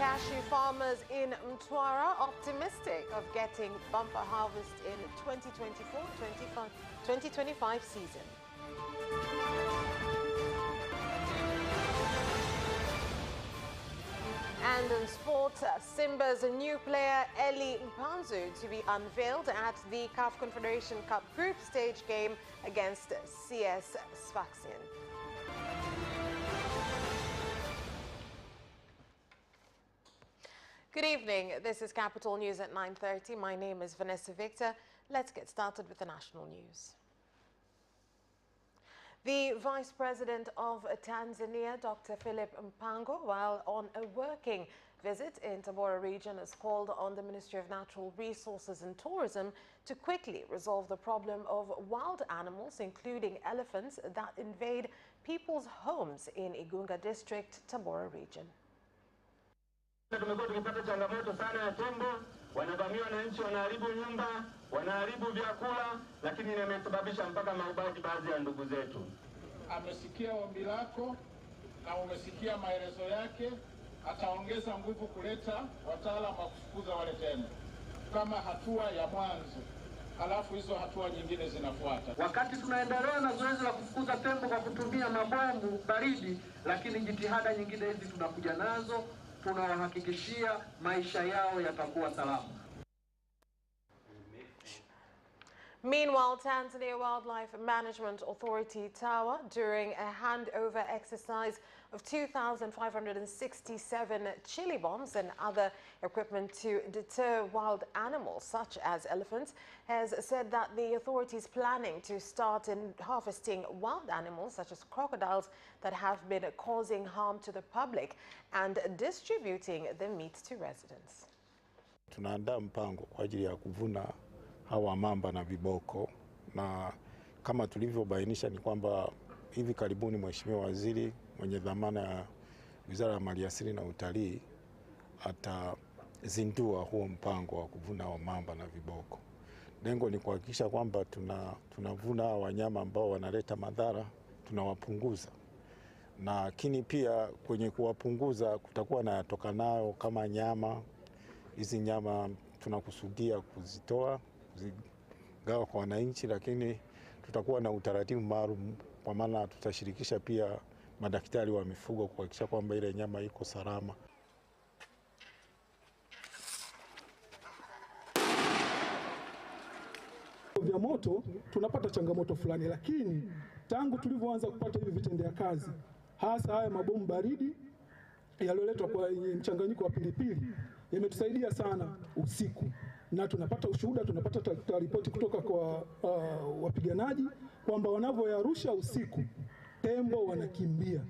Cashew farmers in Mtwara optimistic of getting bumper harvest in 2024-2025 season. And in sport, Simba's new player Eli Mpanzu to be unveiled at the CAF Confederation Cup group stage game against CS Sfaxien. Good evening. This is Capital News at 9:30. My name is Vanessa Victor. Let's get started with the national news. The Vice President of Tanzania, Dr. Philip Mpango, while on a working visit in Tabora region, has called on the Ministry of Natural Resources and Tourism to quickly resolve the problem of wild animals, including elephants, that invade people's homes in Igunga District, Tabora region. Tumekuwa tukipata changamoto sana ya tembo, wanavamia wananchi, wanaharibu nyumba, wanaharibu vyakula, lakini imesababisha mpaka mauaji baadhi ya ndugu zetu. Amesikia ombi lako na umesikia maelezo yake, ataongeza nguvu kuleta wataalamu wa kufukuza wale tembo kama hatua ya mwanzo, halafu hizo hatua nyingine zinafuata. Wakati tunaendelea na zoezi la kufukuza tembo kwa kutumia mabomu baridi, lakini jitihada nyingine hizi tunakuja nazo, tunawahakikishia maisha yao yatakuwa salama. Meanwhile, Tanzania Wildlife Management Authority TAWA, during a handover exercise of 2,567 chili bombs and other equipment to deter wild animals such as elephants, has said that the authority is planning to start in harvesting wild animals such as crocodiles that have been causing harm to the public and distributing the meat to residents. Tunaandaa mpango kwa ajili ya kuvuna hawa mamba na viboko, na kama tulivyobainisha ni kwamba hivi karibuni Mheshimiwa Waziri mwenye dhamana ya Wizara ya Maliasili na Utalii atazindua huo mpango wa kuvuna hawa mamba na viboko. Lengo ni kuhakikisha kwamba tunavuna hawa wanyama ambao wanaleta madhara, tunawapunguza. Lakini pia kwenye kuwapunguza kutakuwa na yatokanayo kama nyama. Hizi nyama tunakusudia kuzigawa kwa wananchi, lakini tutakuwa na utaratibu maalum, kwa maana tutashirikisha pia madaktari wa mifugo kuhakikisha kwamba ile nyama iko salama. Vya moto tunapata changamoto fulani, lakini tangu tulivyoanza kupata hivi vitendea kazi, hasa haya mabomu baridi yalioletwa kwa mchanganyiko wa pilipili, yametusaidia sana usiku, na tunapata ushuhuda, tunapata ripoti kutoka kwa wapiganaji kwamba wanavyoyarusha usiku tembo wanakimbia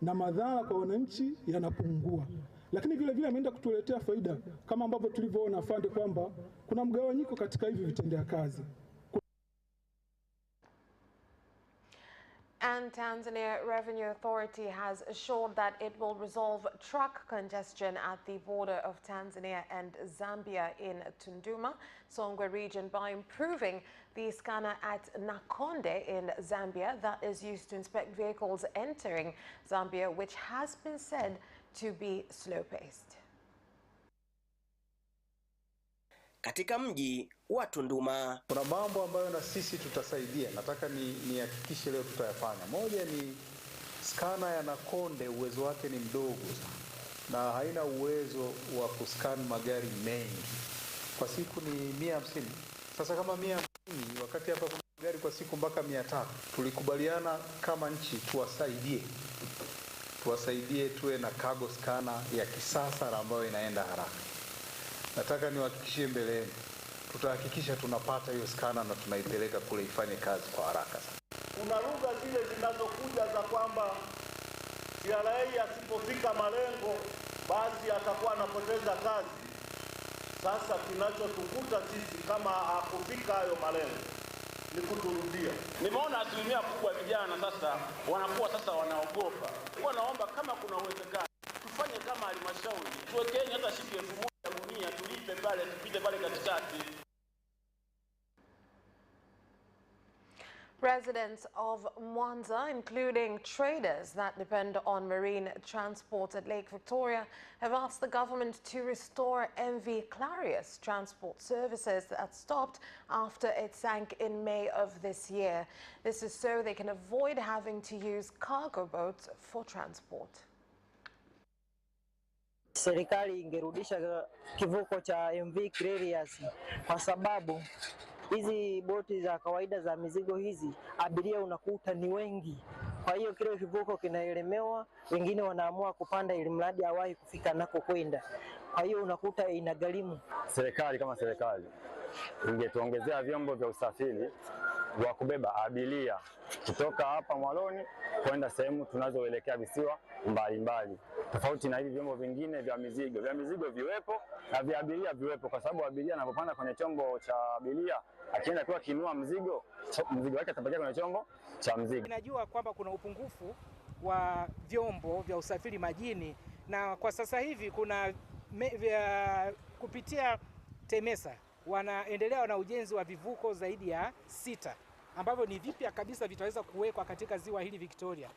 na madhara kwa wananchi yanapungua. Lakini vile vile ameenda kutuletea faida kama ambavyo tulivyoona afande kwamba kuna mgawanyiko katika hivi vitendea kazi. And Tanzania Revenue Authority has assured that it will resolve truck congestion at the border of Tanzania and Zambia in Tunduma, Songwe region, by improving the scanner at Nakonde in Zambia that is used to inspect vehicles entering Zambia, which has been said to be slow-paced. Katika mji wa Tunduma kuna mambo ambayo na sisi tutasaidia. Nataka nihakikishe leo tutayafanya. Moja ni skana ya Nakonde, uwezo wake ni mdogo na haina uwezo wa kuscan magari mengi. Kwa siku ni 150. Sasa kama 150, wakati hapa kuna magari kwa siku mpaka 300, tulikubaliana kama nchi tuwasaidie tuwe na cargo scanner ya kisasa ambayo inaenda haraka. Nataka niwahakikishie mbele yenu, tutahakikisha tunapata hiyo skana na tunaipeleka kule ifanye kazi kwa haraka sana. Kuna lugha zile zinazokuja za kwamba TRA asipofika malengo basi atakuwa anapoteza kazi. Sasa kinachotukuta sisi kama hakufika hayo malengo ni kuturudia. Nimeona asilimia kubwa vijana sasa wanaogopa. Naomba kama kuna uwezekano tufanye kama halmashauri, tuwekeni hata shilingi 1000 gunia tulipe pale, tupite pale katikati. Residents of Mwanza, including traders that depend on marine transport at Lake Victoria, have asked the government to restore MV Clarius transport services that stopped after it sank in May of this year. This is so they can avoid having to use cargo boats for transport. Serikali ingerudisha kivuko cha MV Clarius kwa sababu hizi boti za kawaida za mizigo hizi abiria unakuta ni wengi. Kwa hiyo kile kivuko kinaelemewa, wengine wanaamua kupanda ili mradi hawahi kufika nako kwenda. Kwa hiyo unakuta inagharimu. Serikali kama serikali ingetuongezea vyombo vya usafiri wa kubeba abiria kutoka hapa Mwaloni kwenda sehemu tunazoelekea visiwa mbalimbali. Tofauti na hivi vyombo vingine vya mizigo viwepo na vya abiria viwepo, kwa sababu abiria anapopanda kwenye chombo cha abiria akienda kwa kinua mzigo wake atapakia kwenye chombo cha mzigo. Najua kwamba kuna upungufu wa vyombo vya usafiri majini, na kwa sasa hivi kuna kupitia TEMESA wanaendelea na ujenzi wa vivuko zaidi ya 6 ambavyo ni vipya kabisa, vitaweza kuwekwa katika ziwa hili Victoria.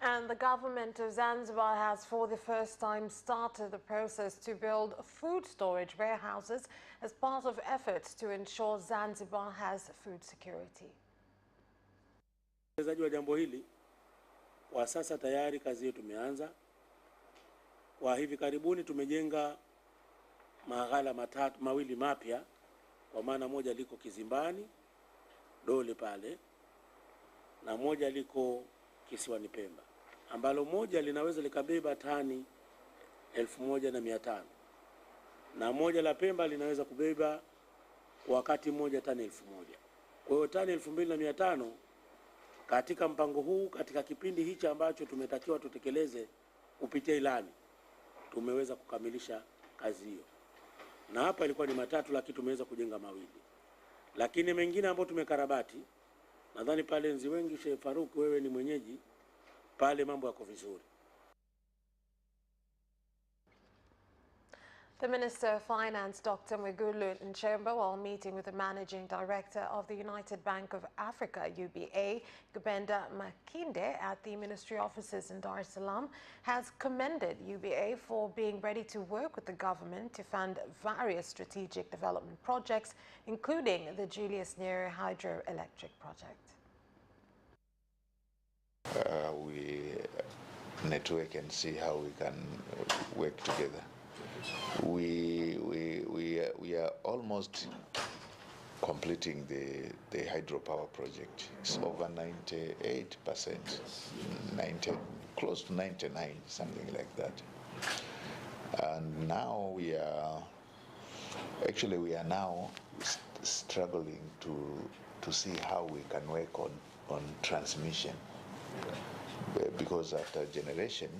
And the government of Zanzibar has for the first time started the process to build food storage warehouses as part of efforts to ensure Zanzibar has food security. Utekelezaji wa jambo hili kwa sasa tayari kazi yetu imeanza. Kwa hivi karibuni tumejenga maghala mawili mapya, kwa maana moja liko Kizimbani Dole pale na moja liko Kisiwani Pemba, ambalo moja linaweza likabeba tani 1,500 na moja la Pemba linaweza kubeba kwa wakati mmoja tani 1,000. Kwa hiyo tani 2,500 katika mpango huu, katika kipindi hichi ambacho tumetakiwa tutekeleze kupitia ilani, tumeweza kukamilisha kazi hiyo. Na hapa ilikuwa ni 3 lakini tumeweza kujenga 2. Lakini mengine ambayo tumekarabati, nadhani pale nzi wengi, Sheikh Faruk wewe ni mwenyeji pale, mambo yako vizuri. The Minister of Finance, Dr. Mwigulu Nchemba, while meeting with the Managing Director of the United Bank of Africa, UBA, Gupenda Makinde, at the Ministry offices in Dar es Salaam, has commended UBA for being ready to work with the government to fund various strategic development projects, including the Julius Nyerere hydroelectric project. We network and see how we can work together. We are almost completing the hydropower project. It's over 98%, close to 99, something like that. And now we are now struggling to see how we can work on transmission, because after generation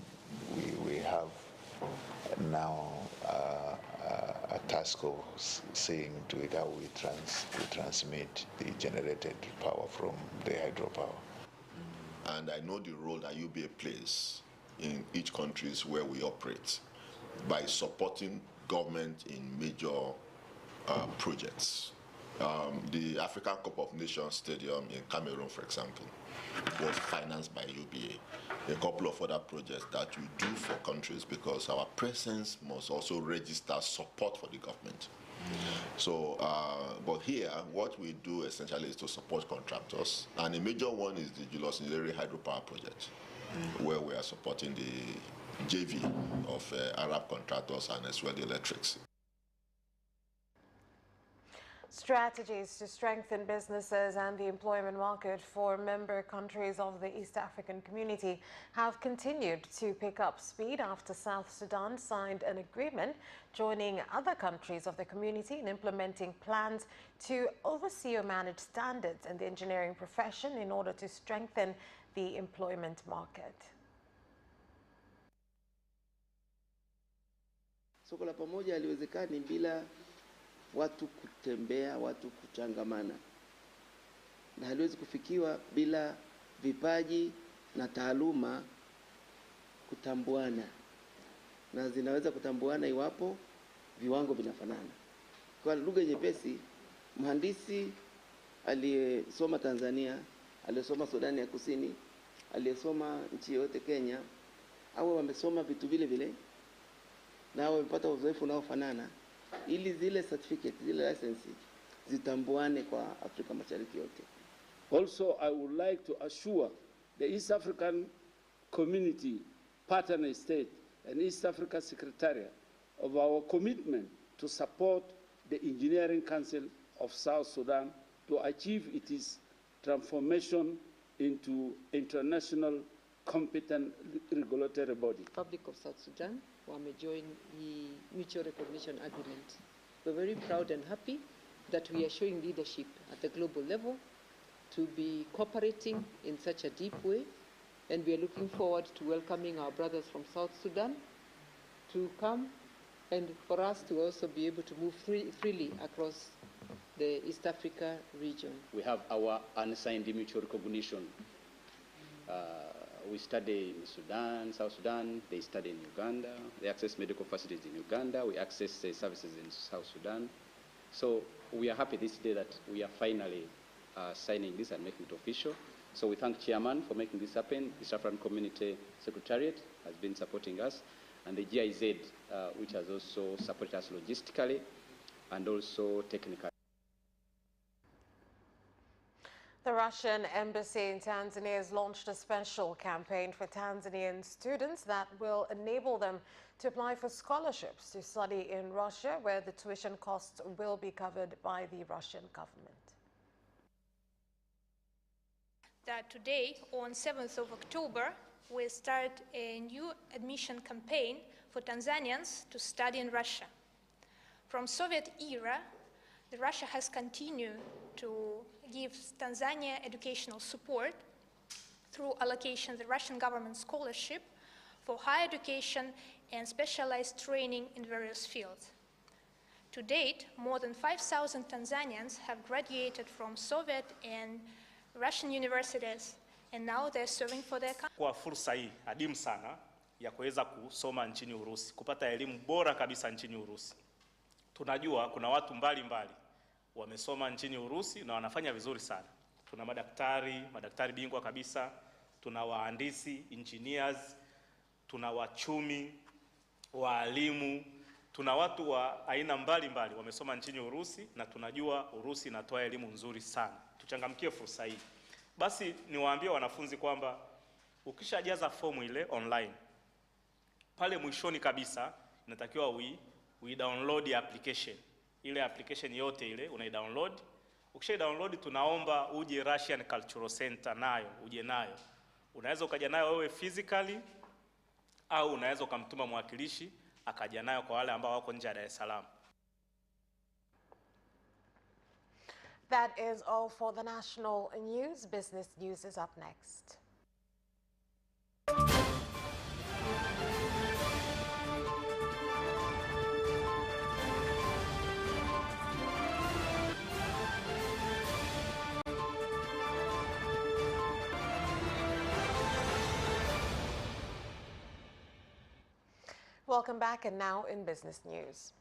we have now a task of seeing to it how we transmit the generated power from the hydropower. And I know the role that UBA plays in each countries where we operate by supporting government in major projects. The African Cup of Nations Stadium in Cameroon, for example, was financed by UBA. A couple of other projects that we do for countries, because our presence must also register support for the government. So, but here, what we do essentially is to support contractors, and a major one is the Julius Nyerere hydropower project, where we are supporting the JV of Arab contractors and as well the electrics. Strategies to strengthen businesses and the employment market for member countries of the East African Community have continued to pick up speed after South Sudan signed an agreement joining other countries of the community in implementing plans to oversee or manage standards in the engineering profession in order to strengthen the employment market. Soko la pamoja haliwezekani bila watu kutembea, watu kuchangamana, na haliwezi kufikiwa bila vipaji na taaluma kutambuana, na zinaweza kutambuana iwapo viwango vinafanana. Kwa lugha nyepesi, Mhandisi aliyesoma Tanzania, aliyesoma Sudani ya Kusini, aliyesoma nchi yote Kenya, au wamesoma vitu vile vile na wamepata uzoefu unaofanana, ili zile certificate, zile license zitambuane kwa Afrika Mashariki yote. Also, I would like to assure the East African Community Partner State and East Africa Secretariat of our commitment to support the Engineering Council of South Sudan to achieve its transformation into international competent regulatory body. Republic of South Sudan join the mutual recognition agreement. We're very proud and happy that we are showing leadership at the global level to be cooperating in such a deep way, and we are looking forward to welcoming our brothers from South Sudan to come and for us to also be able to move freely across the East Africa region. We have our unsigned mutual recognition. We study in Sudan, South Sudan, they study in Uganda, they access medical facilities in Uganda, we access services in South Sudan. So we are happy this day that we are finally signing this and making it official. So we thank Chairman for making this happen. The East African Community Secretariat has been supporting us, and the GIZ, which has also supported us logistically and also technically. The Russian embassy in Tanzania has launched a special campaign for Tanzanian students that will enable them to apply for scholarships to study in Russia, where the tuition costs will be covered by the Russian government. That today, on 7th of October, we start a new admission campaign for Tanzanians to study in Russia. From Soviet era, Russia has continued to give Tanzania educational support through allocation of the Russian government scholarship for higher education and specialized training in various fields. To date, more than 5,000 Tanzanians have graduated from Soviet and Russian universities, and now they're serving for their country. Kwa fursa hii adimu sana ya kuweza kusoma nchini Urusi, kupata elimu bora kabisa nchini Urusi. Tunajua kuna watu mbalimbali wamesoma nchini Urusi na wanafanya vizuri sana. Tuna madaktari bingwa kabisa, tuna wahandisi, engineers, tuna wachumi, waalimu, tuna watu wa aina mbalimbali wamesoma nchini Urusi, na tunajua Urusi inatoa elimu nzuri sana. Tuchangamkie fursa hii. Basi niwaambie wanafunzi kwamba ukishajaza fomu ile online, pale mwishoni kabisa inatakiwa we download application. Ile application yote ile unaidownload. Ukisha-download, tunaomba uje Russian Cultural Center nayo, uje nayo. Unaweza ukaja nayo wewe physically, au unaweza ukamtuma mwakilishi akaja nayo kwa wale ambao wako nje ya Dar es Salaam. That is all for the national news. Business news is up next. Welcome back, and now in business news.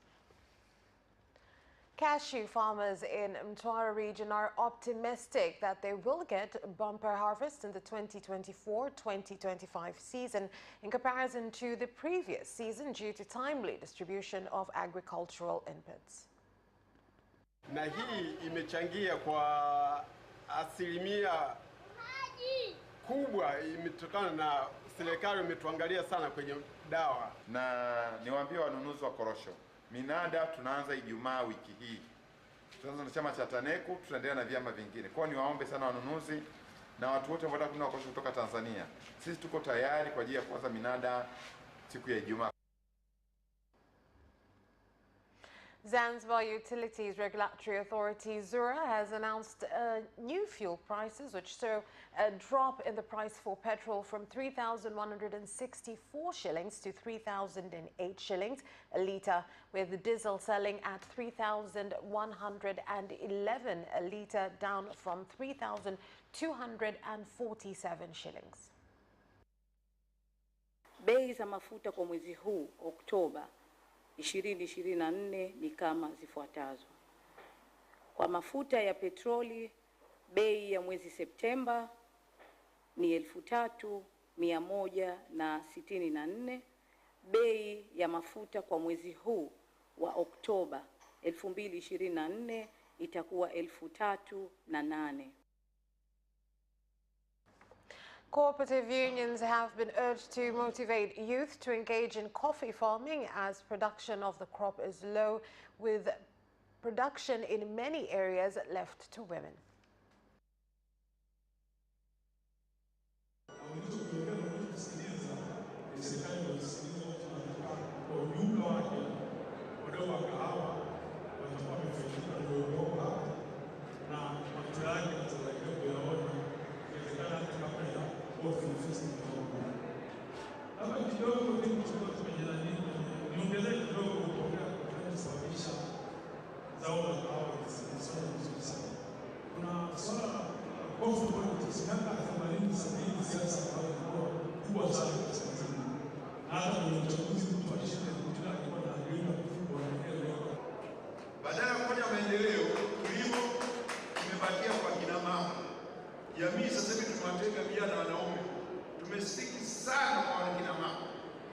Cashew farmers in Mtwara region are optimistic that they will get bumper harvest in the 2024-2025 season in comparison to the previous season due to timely distribution of agricultural inputs. Na hii imechangia kwa asilimia kubwa, imetokana na serikali imetuangalia sana kwenye dawa. Na niwaambie wanunuzi wa korosho, minada tunaanza Ijumaa wiki hii. Tunaanza na chama cha TANECU, tutaendelea na vyama vingine. Kwa hiyo niwaombe sana wanunuzi na watu wote ambao wanataka korosho kutoka Tanzania. Sisi tuko tayari kwa ajili ya kuanza minada siku ya Ijumaa. Zanzibar Utilities Regulatory Authority ZURA has announced new fuel prices which show a drop in the price for petrol from 3,164 shillings to 3,008 shillings a litre, with diesel selling at 3,111 a litre, down from 3,247 shillings. Bei za mafuta kwa mwezi huu Oktoba 2024 ni kama zifuatazo. Kwa mafuta ya petroli bei ya mwezi Septemba ni 3,164. Bei ya mafuta kwa mwezi huu wa Oktoba 2024 itakuwa 3,008. Cooperative unions have been urged to motivate youth to engage in coffee farming as production of the crop is low, with production in many areas left to women. Badala ya kufanya maendeleo, kilimo kimebakia kwa kina mama. Jamii sasa hivi tumewatenga vijana na wanaume. Tumestiki sana kwa kina mama.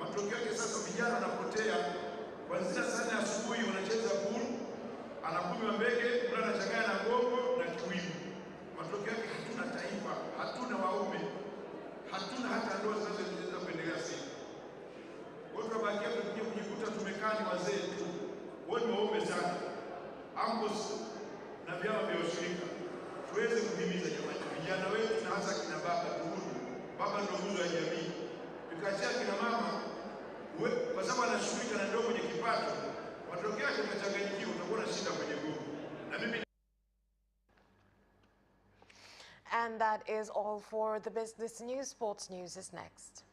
Matokeo yake sasa vijana wanapotea. Kuanzia sana asubuhi wanacheza pool, anakunywa mbege, mla anachanganya na gongo na kiwivu. Matokeo yake hatuna taifa, hatuna waume, hatuna hata ndoa zinazoweza kuendelea sasa. Watu wabakia tukija kujikuta tumekaa ni wazee tu. Wote waume sana. Ambos na vyama vya ushirika tuweze kuhimiza jamani vijana wetu na hasa kina baba turudi. Baba ndio nguzo ya jamii. Tukiachia kina mama kwa sababu anashughulika na ndogo kwenye kipato, matokeo yake tutachanganyikiwa, utakuwa na shida kwenye nguvu. Na mimi And that is all for the business news. Sports news is next.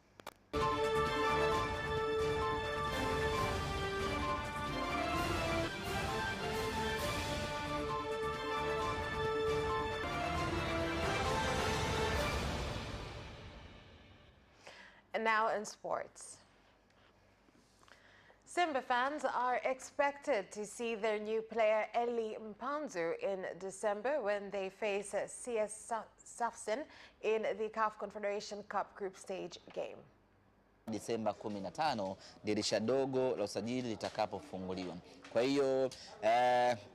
And now in sports. Simba fans are expected to see their new player Eli Mpanzu in December when they face CS Safsen in the CAF Confederation Cup group stage game. Disemba 15 dirisha dogo la usajili litakapofunguliwa. Kwa hiyo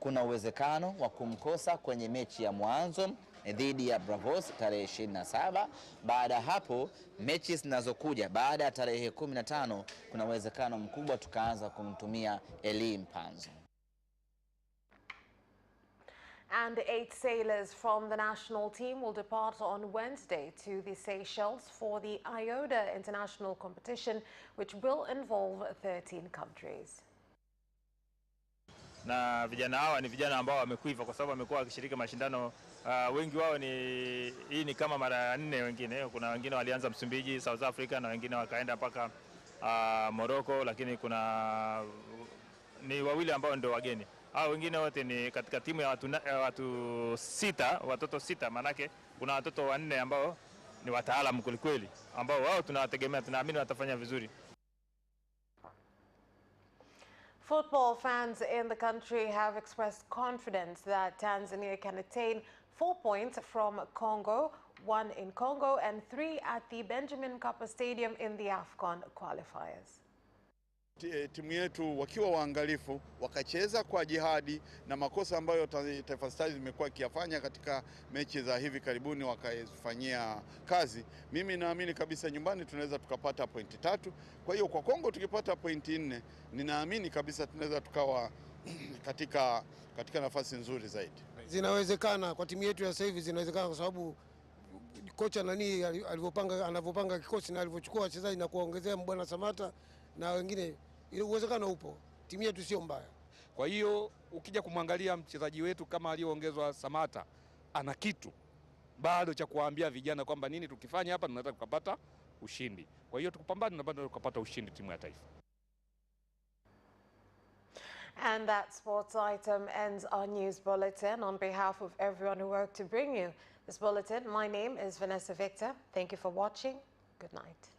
kuna uwezekano wa kumkosa kwenye mechi ya mwanzo dhidi ya Bravos tarehe 27. Baada ya hapo mechi zinazokuja baada ya tarehe 15 kuna uwezekano mkubwa tukaanza kumtumia Eli Mpanzu. And 8 sailors from the national team will depart on Wednesday to the Seychelles for the IODA international competition, which will involve 13 countries. Na vijana hawa ni vijana ambao wamekuiva kwa sababu wamekuwa wakishiriki mashindano. Wengi wao hii ni kama mara 4 wengine. Kuna wengine walianza Msumbiji, South Africa, na wengine wakaenda mpaka Morocco, lakini ni wawili ambao ndio wageni. Hao wengine wote ni katika timu ya watoto 6, manake kuna watoto 4 ambao ni wataalamu kweli ambao wao tunawategemea, tunaamini watafanya vizuri. Football fans in the country have expressed confidence that Tanzania can attain 4 points from Congo, 1 in Congo and 3 at the Benjamin Mkapa Stadium in the AFCON qualifiers. Timu yetu wakiwa waangalifu wakacheza kwa jihadi na makosa ambayo Taifa Stars imekuwa ikiyafanya katika mechi za hivi karibuni wakafanyia kazi. Mimi naamini kabisa nyumbani tunaweza tukapata pointi 3. Kwa hiyo kwa Kongo tukipata pointi 4, ninaamini kabisa tunaweza tukawa katika nafasi nzuri zaidi. Zinawezekana kwa timu yetu ya sasa hivi, zinawezekana kwa sababu kocha anavyopanga kikosi na alivyochukua wachezaji na kuongezea Mbwana Samata na wengine, uwezekano upo. Timu yetu sio mbaya. Kwa hiyo ukija kumwangalia mchezaji wetu kama aliyoongezwa Samata, ana kitu bado cha kuwaambia vijana kwamba nini tukifanya hapa tunataka tukapata ushindi. Kwa hiyo tukupambane na bado tukapata ushindi timu ya taifa. And that sports item ends our news bulletin. On behalf of everyone who worked to bring you this bulletin, my name is Vanessa Victor. Thank you for watching. Good night.